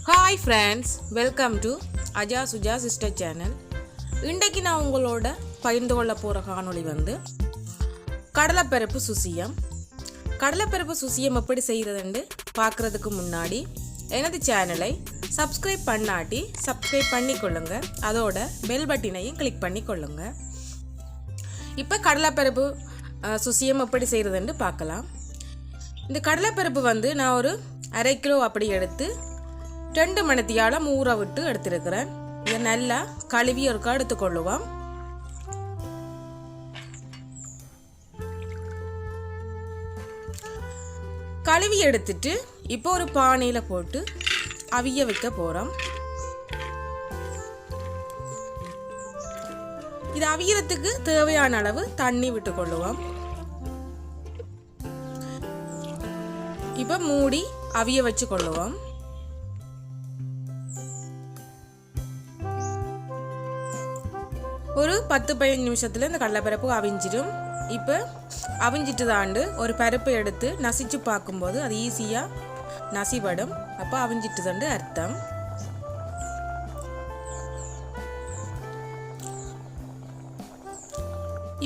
Hi friends, welcome to Ajaa Suja sister channel. இன்றைக்கு நான் உங்களோட பகிர்ந்து கொள்ள போற காணொளி கடலைப்பருப்பு சுசியம். கடலைப்பருப்பு சுசியம் எப்படி செய்யறதுன்னு பார்க்கிறதுக்கு முன்னாடி எனது சேனலை சப்ஸ்கிரைப் பண்ணாட்டி சப்ஸ்கிரைப் பண்ணிக்கொள்ளுங்க. அதோட பெல் பட்டனையும் கிளிக் பண்ணிக்கொள்ளுங்க. இப்போ கடலைப்பருப்பு சுசியம் எப்படி செய்யறதுன்னு பார்க்கலாம். இந்த கடலைப்பருப்பு நான் ஒரு 1/2 கிலோ அப்படி எடுத்து 2 மணித்தியால ஊற விட்டு எடுத்திருக்கிறேன். இதை நல்லா கழுவி ஒருக்கா எடுத்துக்கொள்ளுவோம். கழுவி எடுத்துட்டு இப்போ ஒரு பானையில போட்டு அவிய வைக்க போறோம். இது அவியறதுக்கு தேவையான அளவு தண்ணி விட்டுக்கொள்ளுவோம். இப்போ மூடி அவிய வச்சு கொள்ளுவோம். ஒரு 10-15 நிமிஷத்துல இந்த கடலைப்பருப்பு அவிஞ்சிடும். இப்போ அவிஞ்சிட்டு தாண்டு ஒரு பருப்பை எடுத்து நசிச்சு பார்க்கும்போது அது ஈஸியாக நசிபடும். அப்போ அவிஞ்சிட்டு தாண்டு அர்த்தம்.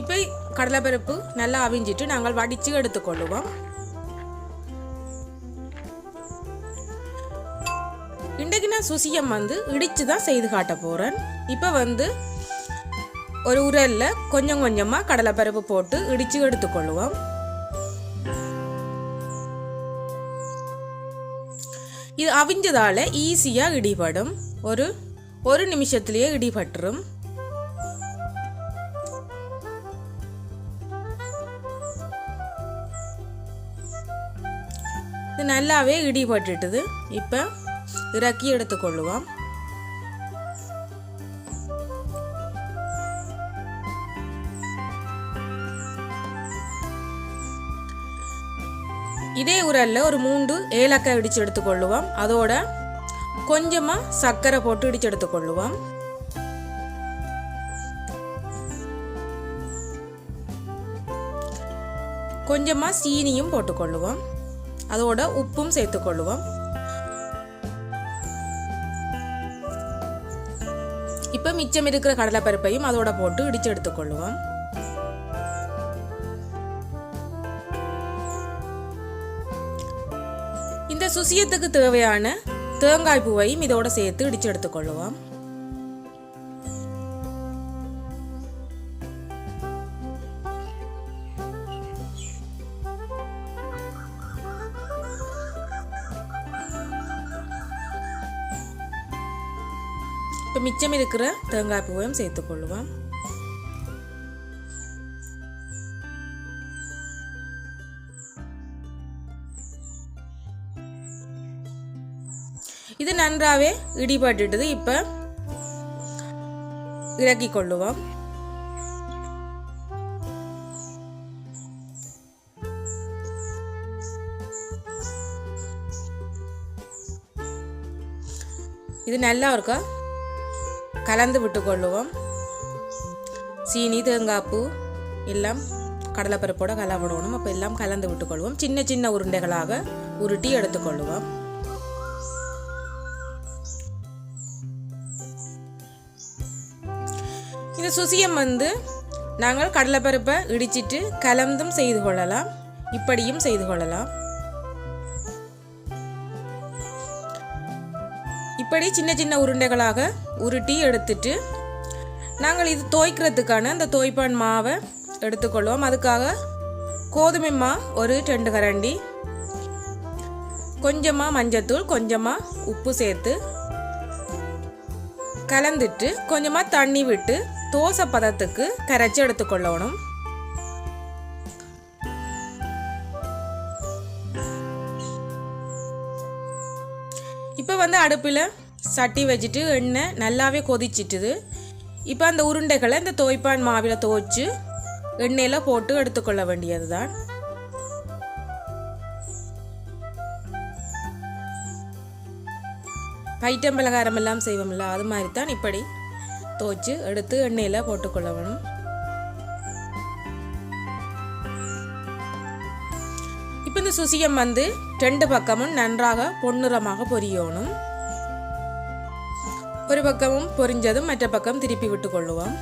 இப்போ கடலைப்பருப்பு நல்லா அவிஞ்சிட்டு நாங்கள் வடித்து எடுத்துக்கொள்ளுவோம். இன்றைக்கு நான் சுசியம் இடித்து தான் செய்து காட்ட போகிறேன். இப்போ ஒரு உரல்ல கொஞ்சம் கொஞ்சமாக கடலைப்பருப்பு போட்டு இடித்து எடுத்துக்கொள்ளுவோம். இது அவிஞ்சதால ஈஸியாக இடிபடும். ஒரு நிமிஷத்திலேயே இடிபட்டுரும். இது நல்லாவே இடிபட்டுட்டுது. இப்போ இறக்கி எடுத்துக்கொள்ளுவோம். இதே உரல்ல ஒரு 3 ஏலக்காய் இடிச்சு எடுத்துக்கொள்ளுவோம். அதோட கொஞ்சமா சர்க்கரை போட்டு இடிச்சு எடுத்துக்கொள்ளுவோம். கொஞ்சமா சீனியும் போட்டுக்கொள்ளுவோம். அதோட உப்பும் சேர்த்துக்கொள்ளுவோம். இப்ப மிச்சம் இருக்கிற கடலைப்பருப்பையும் அதோட போட்டு இடிச்சு எடுத்துக்கொள்ளுவோம். இந்த சுசியத்துக்கு தேவையான தேங்காய் பூவையும் இதோட சேர்த்து இடிச்சு எடுத்துக்கொள்ளுவோம். இப்போ மிச்சம் இருக்கிற தேங்காய் பூவையும் சேர்த்துக்கொள்ளுவோம். இது நன்றாவே இடிபட்டுது. இப்ப இறக்கி கொள்ளுவோம். இது நல்லா இருக்கா கலந்து விட்டு கொள்ளுவோம். சீனி தேங்காய்ப்பூ எல்லாம் கடலைப்பருப்போட கலவிடணும். அப்போ எல்லாம் கலந்து விட்டு கொள்வோம். சின்ன சின்ன உருண்டைகளாக உருட்டி எடுத்துக்கொள்ளுவோம். இந்த சுசியம் நாங்கள் கடலைப்பருப்பை இடிச்சிட்டு கலந்தும் செய்து கொள்ளலாம். இப்படியும் செய்து கொள்ளலாம். இப்படி சின்ன சின்ன உருண்டைகளாக உருட்டி எடுத்துட்டு நாங்கள் இது தோய்க்கிறதுக்கான அந்த தோய்ப்பான் மாவை எடுத்துக்கொள்வோம். அதுக்காக கோதுமை மா ஒரு 2 கரண்டி, கொஞ்சமாக மஞ்சத்தூள், கொஞ்சமாக உப்பு சேர்த்து கலந்துட்டு கொஞ்சமாக தண்ணி விட்டு தோசை பதத்துக்கு கரைச்சி எடுத்துக்கொள்ளணும். இப்போ அடுப்பில் சட்டி வச்சுட்டு எண்ணெய் நல்லாவே கொதிச்சிட்டுது. இப்போ அந்த உருண்டைகளை இந்த தோய்ப்பான் மாவில் துவைச்சு எண்ணெயில் போட்டு எடுத்துக்கொள்ள வேண்டியது தான். பைட்டம் பலகாரம் எல்லாம் செய்வோம்ல, அது மாதிரி தான் இப்படி துவைச்சு எடுத்து எண்ணெயில் போட்டுக்கொள்ளணும். இப்போ இந்த சுசியம் 2 பக்கமும் நன்றாக பொன்னிறமாக பொரியணும். ஒரு பக்கமும் பொரிஞ்சதும் மற்ற பக்கம் திருப்பி விட்டு கொள்ளுவோம்.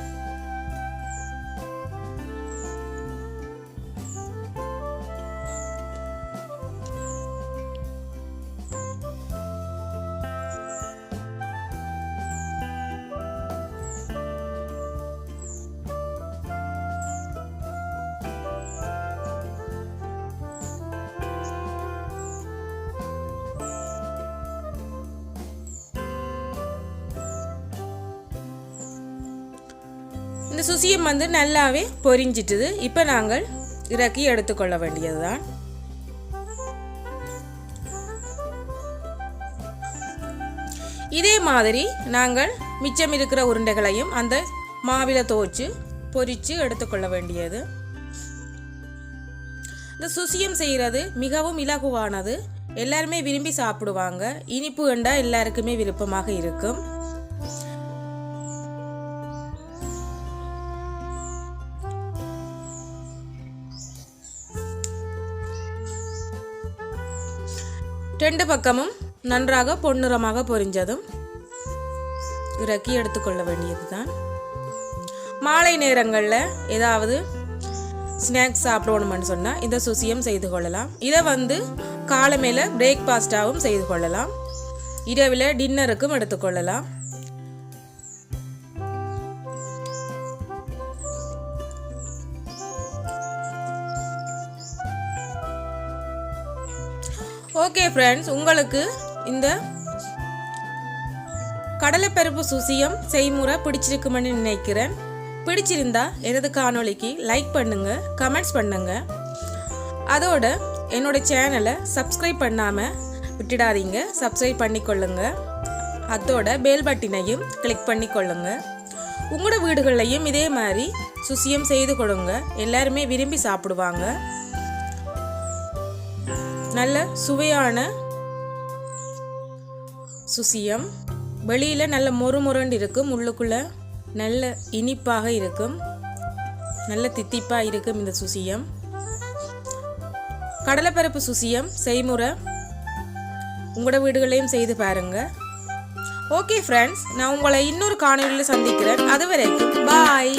இந்த சுசியம் வந்து நல்லாவே பொரிஞ்சிட்டுது. இப்போ நாங்கள் இறக்கி எடுத்துக்கொள்ள வேண்டியதுதான். இதே மாதிரி நாங்கள் மிச்சம் இருக்கிற உருண்டைகளையும் அந்த மாவில துவைச்சு பொரிச்சு எடுத்துக்கொள்ள வேண்டியது. இந்த சுசியம் செய்கிறது மிகவும் இலகுவானது. எல்லாருமே விரும்பி சாப்பிடுவாங்க. இனிப்பு கண்டா எல்லாருக்குமே விருப்பமாக இருக்கும். ரெண்டு பக்கமும் நன்றாக பொன்னிறமாக பொரிஞ்சதும் இறக்கி எடுத்துக்கொள்ள வேண்டியதுதான். மாலை நேரங்களில் ஏதாவது ஸ்நாக்ஸ் சாப்பிடணும்னு சொன்னால் இந்த சுசியம் செய்து கொள்ளலாம். இதை வந்து காலமேல பிரேக்ஃபாஸ்டாகவும் செய்து கொள்ளலாம். இரவில் டின்னருக்கும் எடுத்துக்கொள்ளலாம். ஓகே ஃப்ரெண்ட்ஸ், உங்களுக்கு இந்த கடலைப்பருப்பு சுசியம் செய்முறை பிடிச்சிருக்குமென்னு நினைக்கிறேன். பிடிச்சிருந்தா எனது காணொளிக்கு லைக் பண்ணுங்க, கமெண்ட்ஸ் பண்ணுங்க. அதோட என்னோட சேனலை சப்ஸ்கிரைப் பண்ணாமல் விட்டுடாதீங்க, சப்ஸ்கிரைப் பண்ணிக்கொள்ளுங்க. அதோட பெல் பட்டினையும் கிளிக் பண்ணிக்கொள்ளுங்க. உங்களோட வீடுகள்லையும் இதே மாதிரி சுசியம் செய்து கொடுங்க. எல்லாருமே விரும்பி சாப்பிடுவாங்க. நல்ல சுவையான சுசியம். வெளியில் நல்ல மொறுமொரண்டு இருக்கும், உள்ளுக்குள்ள நல்ல இனிப்பாக இருக்கும், நல்ல தித்திப்பாக இருக்கும் இந்த சுசியம். கடலைப்பருப்பு சுசியம் செய்முறை உங்களோட வீடுகளையும் செய்து பாருங்க. ஓகே ஃப்ரெண்ட்ஸ், நான் உங்களை இன்னொரு காணொளியில் சந்திக்கிறேன். அது வரைக்கும் பாய்.